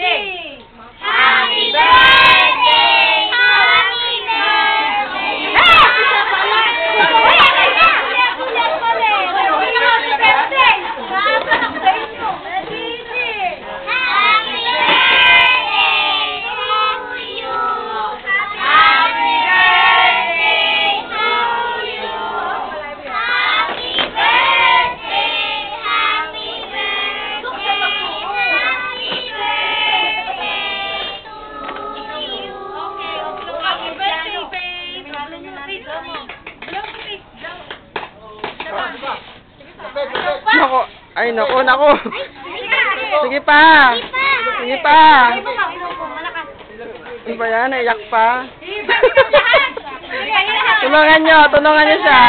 Sing! Happy birthday! Happy birthday! Nako, ay nako. Sige pa. Sige pa. Ano ba yan? Naiyak pa. Tulungan nyo siya.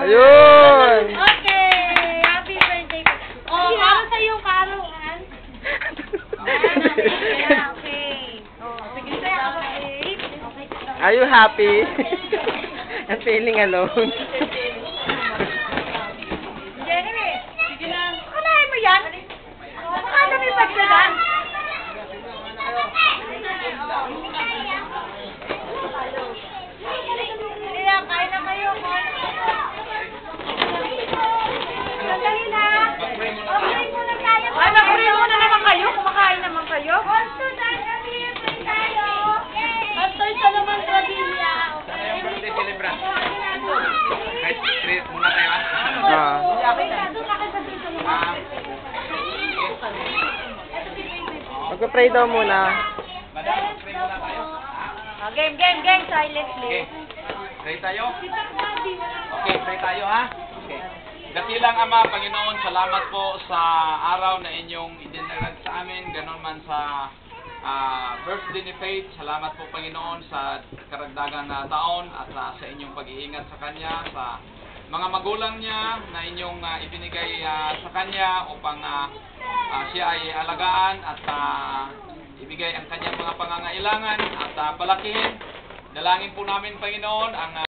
Ayun. Okay, happy birthday. Oh, para sa yung karuan. Okay. Oh, sige sa'yo. Okay. Are you happy? I'm feeling alone. Jenny, sige na. Kalahin mo yan? Baka may pagdadan. Kaya, kain na kayo. Sandali na. Okay muna tayo. Ay, mag-pray muna naman kayo. Kumakain naman kayo. Also, dahil kami pray tayo. Pastor Solomon Travilla. Birthday celebrant. Pray muna tayo, ha? Magpa-pray daw muna. Madam, pray muna tayo. Game. Silently. Okay. Pray tayo? Okay, pray tayo, ha? Okay. Dakilang Ama, Panginoon, salamat po sa araw na inyong idinagdag sa amin, ganon man sa birthday ni Faith. Salamat po, Panginoon, sa karagdagang na taon at sa inyong pag-iingat sa Kanya, sa mga magulang niya na inyong ibinigay sa Kanya upang siya ay alagaan at ibigay ang kanyang mga pangangailangan at palakihin. Dalangin po namin, Panginoon, ang